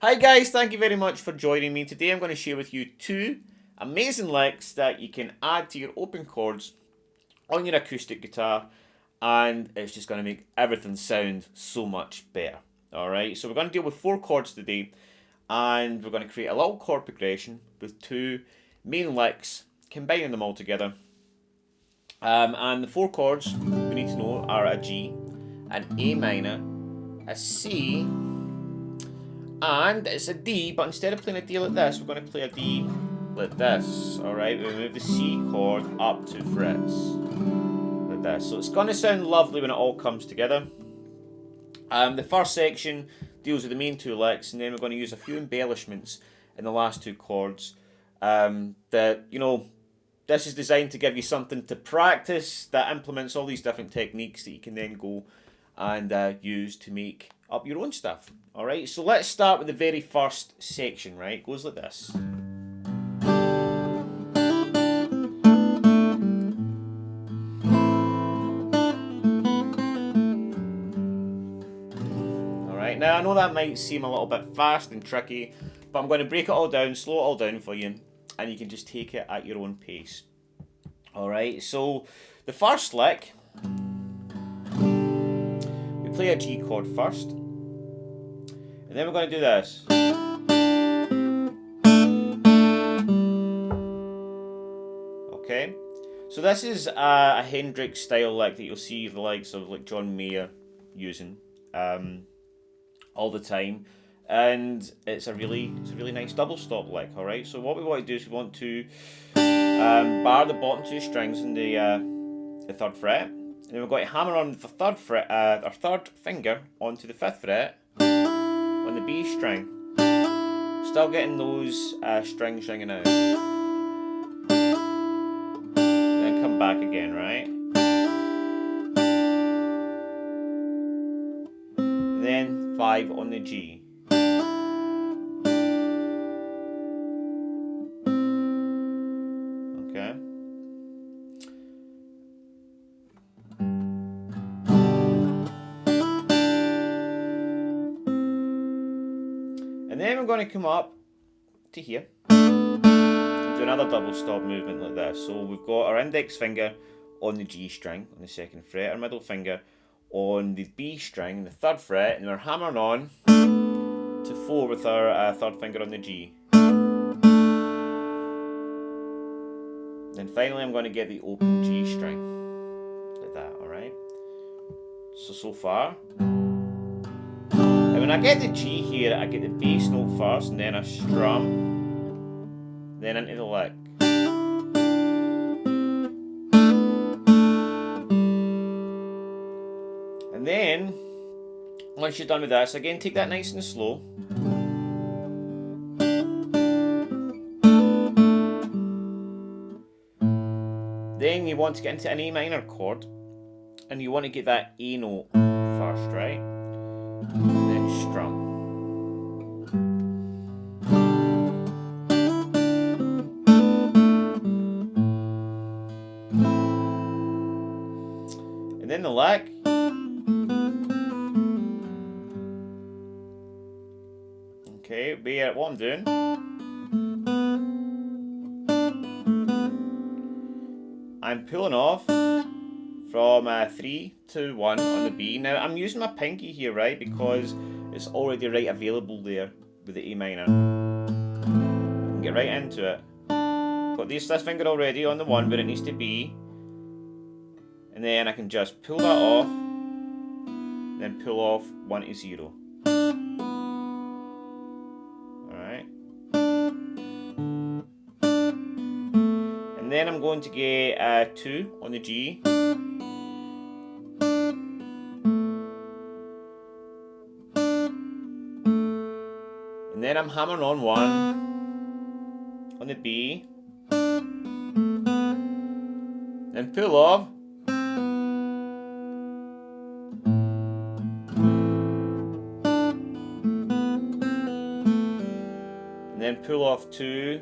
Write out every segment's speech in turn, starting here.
Hi guys, thank you very much for joining me. Today I'm going to share with you two amazing licks that you can add to your open chords on your acoustic guitar, and it's just going to make everything sound so much better. Alright, so we're going to deal with four chords today, and we're going to create a little chord progression with two main licks, combining them all together. And the four chords we need to know are a G, an A minor, a C, and it's a D, but instead of playing a D like this, we're going to play a D like this. Alright, we move the C chord up 2 frets. Like this. So it's going to sound lovely when it all comes together. The first section deals with the main two licks, and then we're going to use a few embellishments in the last two chords. This is designed to give you something to practice that implements all these different techniques that you can then go and use to make up your own stuff. Alright, so let's start with the very first section, right? It goes like this. Alright, now I know that might seem a little bit fast and tricky, but I'm going to break it all down, slow it all down for you, and you can just take it at your own pace. Alright, so the first lick, we play a G chord first, and then we're going to do this. Okay, so this is a Hendrix style lick that you'll see the likes of like John Mayer using all the time, and it's a really nice double stop lick. All right, so what we want to do is we want to bar the bottom two strings in the third fret, and then we're going to hammer on the third fret, our third finger onto the fifth fret on the B string. Still getting those strings ringing out. Then come back again, right? Then 5 on the G. Okay. And then we're going to come up to here and do another double stop movement like this. So we've got our index finger on the G string on the second fret, our middle finger on the B string, the third fret, and we're hammering on to 4 with our third finger on the G. Then finally I'm going to get the open G string, like that, alright? So far. And when I get the G here, I get the bass note first, and then I strum, then into the lick. And then, once you're done with this, again take that nice and slow. Then you want to get into an A minor chord, and you want to get that A note first, right? And then strum. And then the lick. Okay, what I'm doing. I'm pulling off from 3 to 1 on the B. Now I'm using my pinky here, right, because it's already right available there with the A minor. I can get right into it. Got this finger already on the 1 where it needs to be, and then I can just pull that off, then pull off 1 to 0. Alright. And then I'm going to get 2 on the G. And then I'm hammering on 1 on the B. Then pull off. And then pull off 2,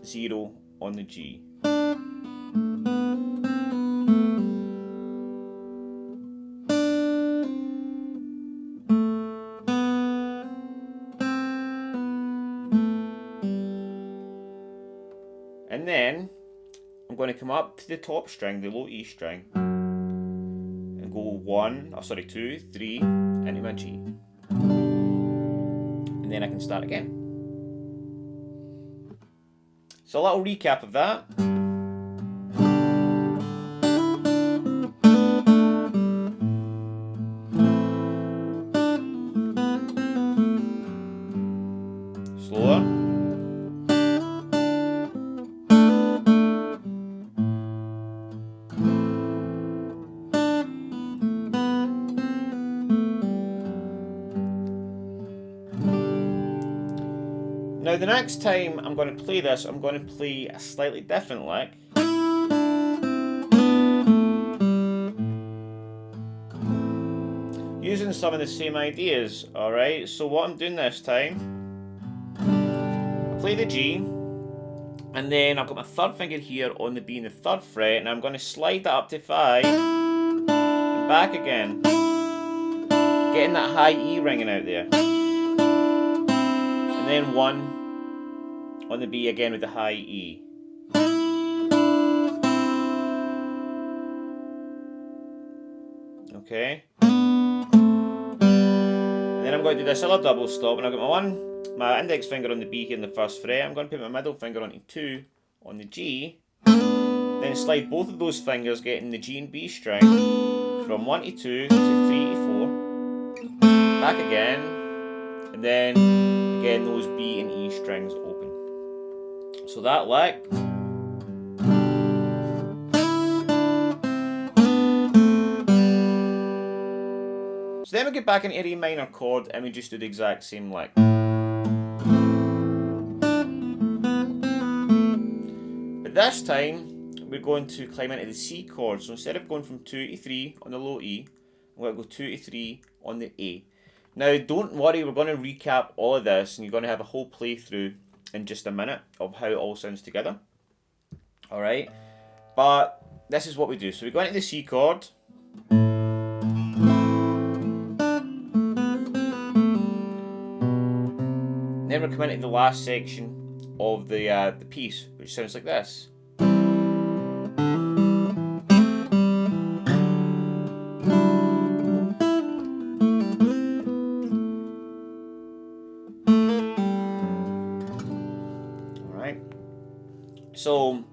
0 on the G. And then I'm going to come up to the top string, the low E string, and go 2, 3, into my G. And then I can start again. So a little recap of that. Slower. Now the next time I'm going to play this, I'm going to play a slightly different lick. Using some of the same ideas, alright? So what I'm doing this time, I play the G, and then I've got my third finger here on the B in the 3rd fret, and I'm going to slide that up to 5, and back again. Getting that high E ringing out there. And then 1 on the B again with the high E. Okay. And then I'm going to do this other double stop, and I've got my index finger on the B here in the 1st fret. I'm going to put my middle finger onto 2 on the G. Then slide both of those fingers, getting the G and B string from 1 to 2 to 3 to 4. Back again. And then again those B and E strings open. So that lick. So then we get back into A minor chord and we just do the exact same lick. But this time we're going to climb into the C chord. So instead of going from 2 to 3 on the low E, I'm going to go 2 to 3 on the A. Now don't worry, we're going to recap all of this and you're going to have a whole playthrough in just a minute of how it all sounds together. Alright, but this is what we do. So we go into the C chord. Then we're coming into the last section of the piece, which sounds like this. Alright. So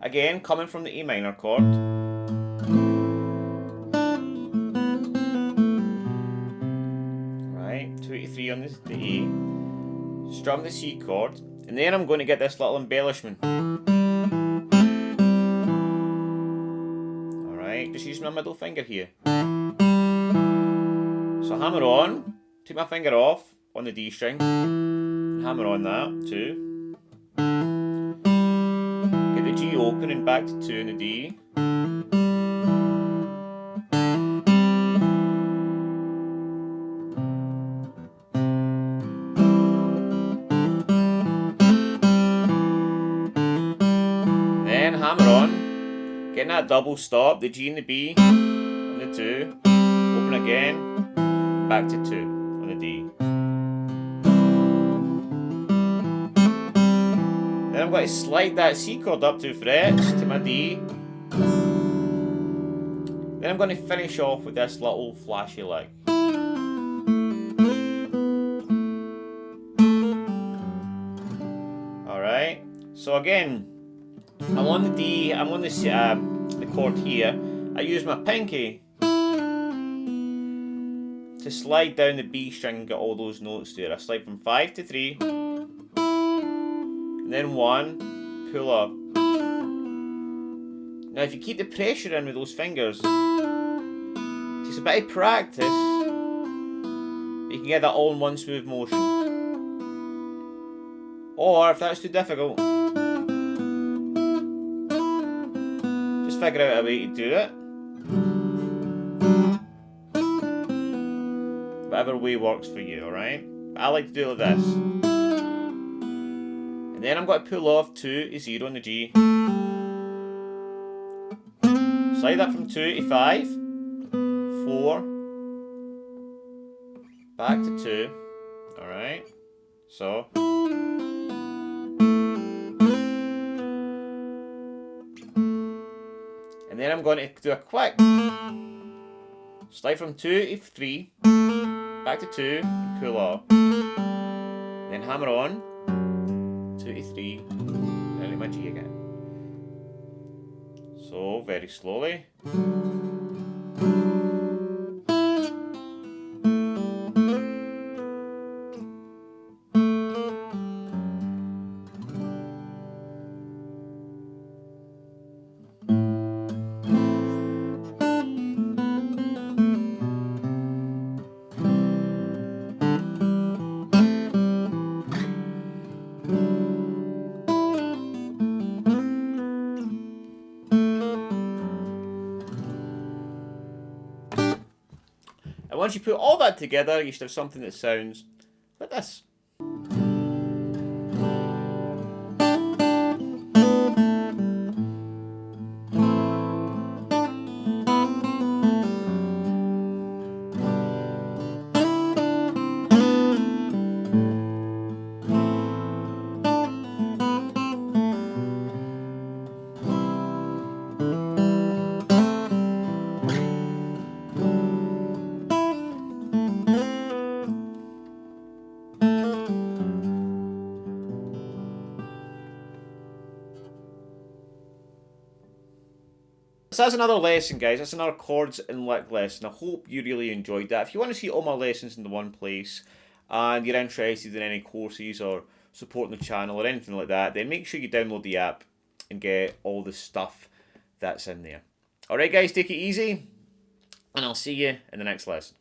again, coming from the A minor chord. Right, 2 to 3 on the A. Strum the C chord, and then I'm going to get this little embellishment. Alright, just use my middle finger here. So hammer on, take my finger off on the D string, and hammer on that, 2. Get the G open and back to 2 in the D. Hammer on, getting that double stop, the G and the B on the 2, open again, back to 2 on the D. Then I'm going to slide that C chord up 2 frets to my D. Then I'm going to finish off with this little flashy lick. Alright, so again, I'm on the D, I'm on the chord here. I use my pinky to slide down the B string and get all those notes there. I slide from 5 to 3, and then 1, pull up. Now if you keep the pressure in with those fingers, it takes a bit of practice, but you can get that all in one smooth motion. Or if that's too difficult, figure out a way to do it. Whatever way works for you, alright? But I like to do it like this. And then I'm going to pull off 2 to 0 on the G. Slide that from 2 to 5, 4, back to 2, alright? So. And then I'm going to do a quick slide from 2 to 3, back to 2, and pull off. Then hammer on, 2 to 3, and then my G again. So, very slowly. And once you put all that together, you should have something that sounds like this. So that's another lesson, guys. That's another chords and lick lesson. I hope you really enjoyed that. If you want to see all my lessons in the one place and you're interested in any courses or supporting the channel or anything like that, then make sure you download the app and get all the stuff that's in there. Alright guys, take it easy and I'll see you in the next lesson.